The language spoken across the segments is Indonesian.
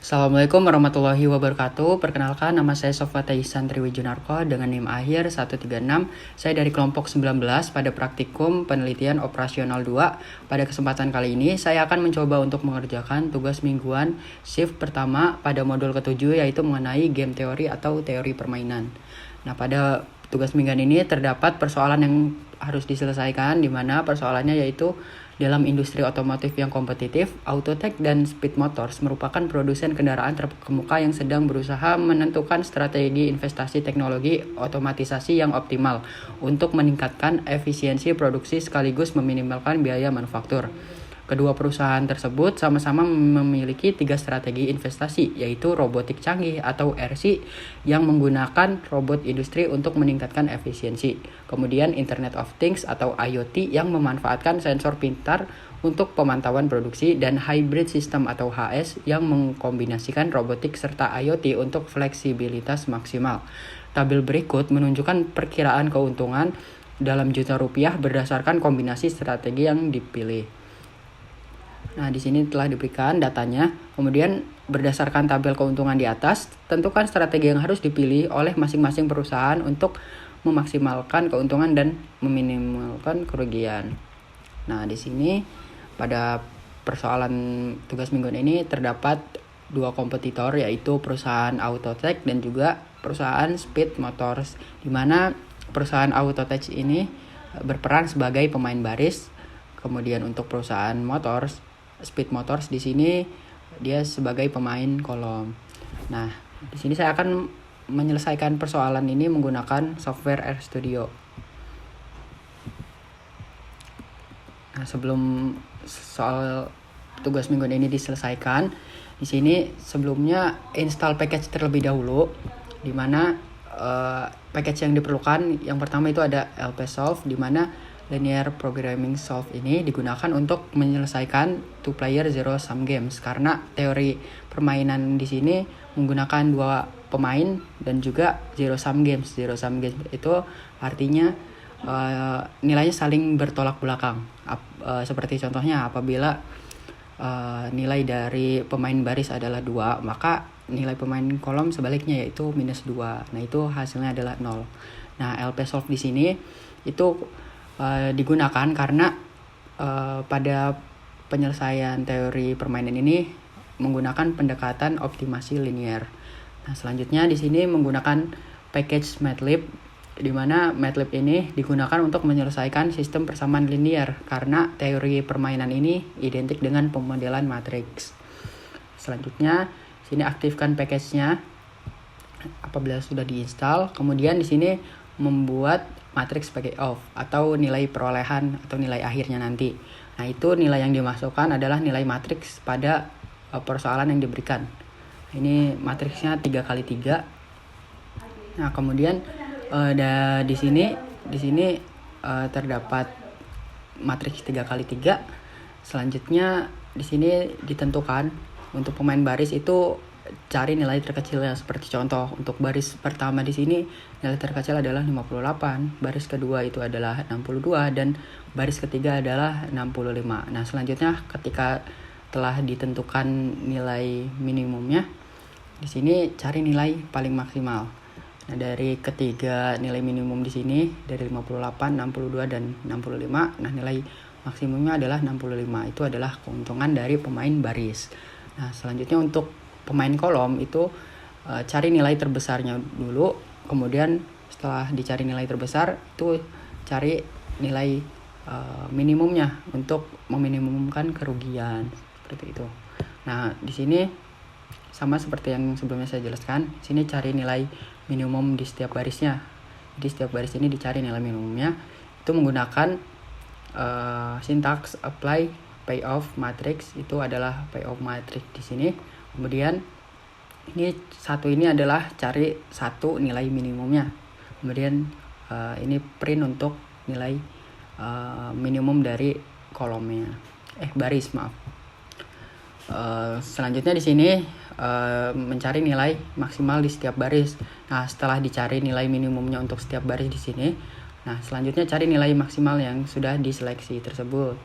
Assalamualaikum warahmatullahi wabarakatuh. Perkenalkan, nama saya Sofwata Ihsan Triwijunarko dengan NIM akhir 136. Saya dari kelompok 19 pada praktikum penelitian operasional 2. Pada kesempatan kali ini, saya akan mencoba untuk mengerjakan tugas mingguan shift pertama pada modul ke-7, yaitu mengenai game teori atau teori permainan. Nah, pada tugas mingguan ini terdapat persoalan yang harus diselesaikan, di mana persoalannya yaitu dalam industri otomotif yang kompetitif, Autotech dan Speed Motors merupakan produsen kendaraan terkemuka yang sedang berusaha menentukan strategi investasi teknologi otomatisasi yang optimal untuk meningkatkan efisiensi produksi sekaligus meminimalkan biaya manufaktur. Kedua perusahaan tersebut sama-sama memiliki 3 strategi investasi, yaitu robotik canggih atau RC yang menggunakan robot industri untuk meningkatkan efisiensi. Kemudian Internet of Things atau IoT yang memanfaatkan sensor pintar untuk pemantauan produksi, dan hybrid system atau HS yang mengkombinasikan robotik serta IoT untuk fleksibilitas maksimal. Tabel berikut menunjukkan perkiraan keuntungan dalam juta rupiah berdasarkan kombinasi strategi yang dipilih. Nah, di sini telah diberikan datanya. Kemudian berdasarkan tabel keuntungan di atas, tentukan strategi yang harus dipilih oleh masing-masing perusahaan untuk memaksimalkan keuntungan dan meminimalkan kerugian. Nah, di sini pada persoalan tugas mingguan ini terdapat 2 kompetitor, yaitu perusahaan Autotech dan juga perusahaan Speed Motors, di mana perusahaan Autotech ini berperan sebagai pemain baris. Kemudian untuk perusahaan Speed Motors di sini dia sebagai pemain kolom. Nah, di sini saya akan menyelesaikan persoalan ini menggunakan software RStudio. Nah, sebelum soal tugas mingguan ini diselesaikan, di sini sebelumnya install package terlebih dahulu, di mana package yang diperlukan yang pertama itu ada LPsolve, di mana Linear Programming Solve ini digunakan untuk menyelesaikan two-player zero-sum games, karena teori permainan di sini menggunakan 2 pemain dan juga zero-sum games. Zero-sum games itu artinya nilainya saling bertolak belakang. Seperti contohnya apabila nilai dari pemain baris adalah 2, maka nilai pemain kolom sebaliknya yaitu -2. Nah, itu hasilnya adalah 0. Nah, LPsolve di sini itu digunakan karena pada penyelesaian teori permainan ini menggunakan pendekatan optimasi linear. Nah, selanjutnya di sini menggunakan package MATLAB, di mana MATLAB ini digunakan untuk menyelesaikan sistem persamaan linear karena teori permainan ini identik dengan pemodelan matriks. Selanjutnya sini aktifkan package-nya apabila sudah diinstal. Kemudian di sini membuat matriks sebagai off atau nilai perolehan atau nilai akhirnya nanti. Nah, itu nilai yang dimasukkan adalah nilai matriks pada persoalan yang diberikan. Ini matriksnya 3x3. Nah, kemudian di sini terdapat matriks 3x3. Selanjutnya di sini ditentukan untuk pemain baris itu cari nilai terkecilnya. Seperti contoh, untuk baris pertama di sini nilai terkecil adalah 58, baris kedua itu adalah 62, dan baris ketiga adalah 65. Nah, selanjutnya ketika telah ditentukan nilai minimumnya, di sini cari nilai paling maksimal. Nah, dari ketiga nilai minimum di sini dari 58, 62 dan 65, nah nilai maksimumnya adalah 65. Itu adalah keuntungan dari pemain baris. Nah, selanjutnya untuk pemain kolom itu cari nilai terbesarnya dulu, kemudian setelah dicari nilai terbesar itu cari nilai minimumnya untuk meminimumkan kerugian, seperti itu. Nah, di sini sama seperti yang sebelumnya saya jelaskan, di sini cari nilai minimum di setiap barisnya. Jadi setiap baris ini dicari nilai minimumnya, itu menggunakan sintaks apply payoff matrix. Itu adalah payoff matrix di sini. Kemudian ini adalah cari satu nilai minimumnya. Kemudian ini print untuk nilai minimum dari kolomnya. Baris, maaf. Selanjutnya di sini mencari nilai maksimal di setiap baris. Nah, setelah dicari nilai minimumnya untuk setiap baris di sini, nah selanjutnya cari nilai maksimal yang sudah diseleksi tersebut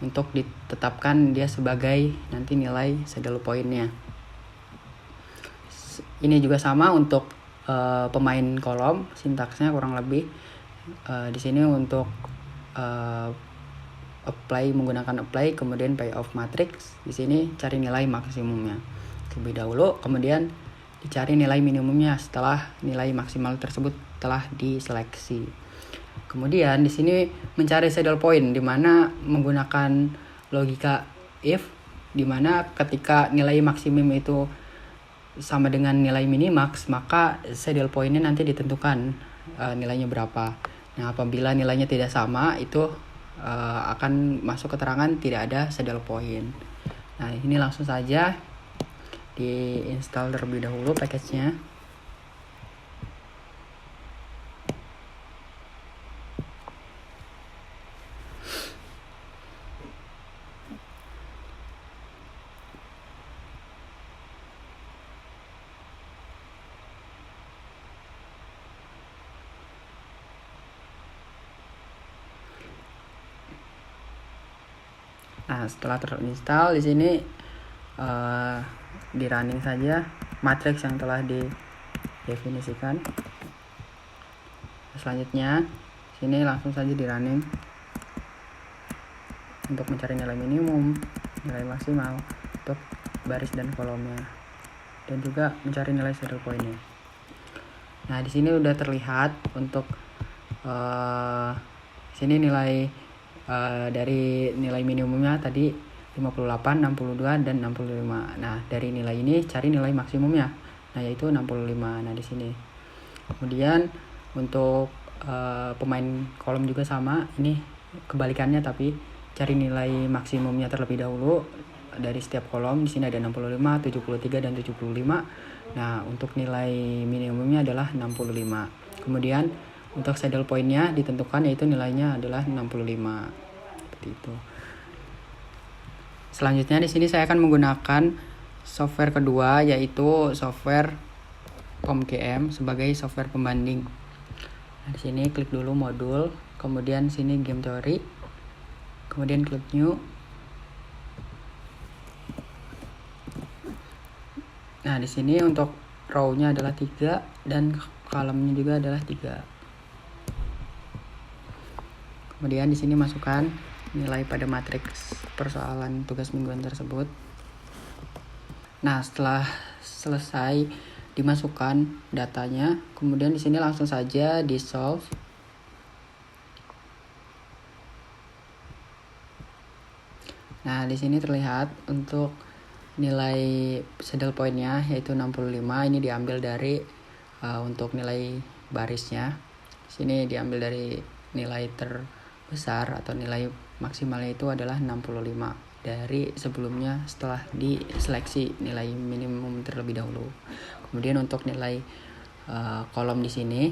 untuk ditetapkan dia sebagai nanti nilai saddle point-nya. Ini juga sama untuk pemain kolom, sintaksnya kurang lebih. Di sini untuk apply, menggunakan apply, kemudian payoff matrix. Di sini cari nilai maksimumnya terlebih dahulu, kemudian dicari nilai minimumnya setelah nilai maksimal tersebut telah diseleksi. Kemudian di sini mencari saddle point, di mana menggunakan logika if, di mana ketika nilai maksimum itu sama dengan nilai minimax, maka saddle point-nya nanti ditentukan nilainya berapa. Nah, apabila nilainya tidak sama, itu akan masuk keterangan tidak ada saddle point. Nah, ini langsung saja di install terlebih dahulu package-nya. Nah, setelah terinstall, di sini di running saja matriks yang telah didefinisikan. Selanjutnya sini langsung saja di running untuk mencari nilai minimum, nilai maksimal untuk baris dan kolomnya, dan juga mencari nilai saddle point-nya. Nah, di sini udah terlihat untuk sini nilai dari nilai minimumnya tadi 58, 62, dan 65. Nah, dari nilai ini cari nilai maksimumnya, nah yaitu 65. Nah, di sini. Kemudian untuk pemain kolom juga sama, ini kebalikannya, tapi cari nilai maksimumnya terlebih dahulu dari setiap kolom. Di sini ada 65, 73, dan 75. Nah, untuk nilai minimumnya adalah 65. Kemudian untuk saddle point-nya ditentukan, yaitu nilainya adalah 65. Seperti itu. Selanjutnya di sini saya akan menggunakan software kedua, yaitu software POMGM sebagai software pembanding. Nah, di sini klik dulu modul, kemudian sini game theory, kemudian klik new. Nah, di sini untuk row-nya adalah 3 dan kolomnya juga adalah 3. Kemudian di sini masukkan nilai pada matriks persoalan tugas mingguan tersebut. Nah, setelah selesai dimasukkan datanya, kemudian di sini langsung saja di solve. Nah, di sini terlihat untuk nilai saddle point-nya yaitu 65. Ini diambil dari untuk nilai barisnya. Sini diambil dari nilai terbesar atau nilai maksimalnya itu adalah 65 dari sebelumnya setelah diseleksi nilai minimum terlebih dahulu. Kemudian untuk nilai kolom di sini,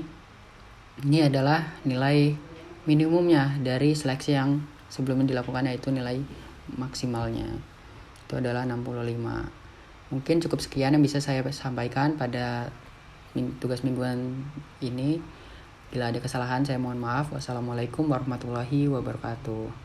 ini adalah nilai minimumnya dari seleksi yang sebelumnya dilakukan, yaitu nilai maksimalnya. Itu adalah 65. Mungkin cukup sekian yang bisa saya sampaikan pada tugas mingguan ini. Bila ada kesalahan saya mohon maaf. Wassalamualaikum warahmatullahi wabarakatuh.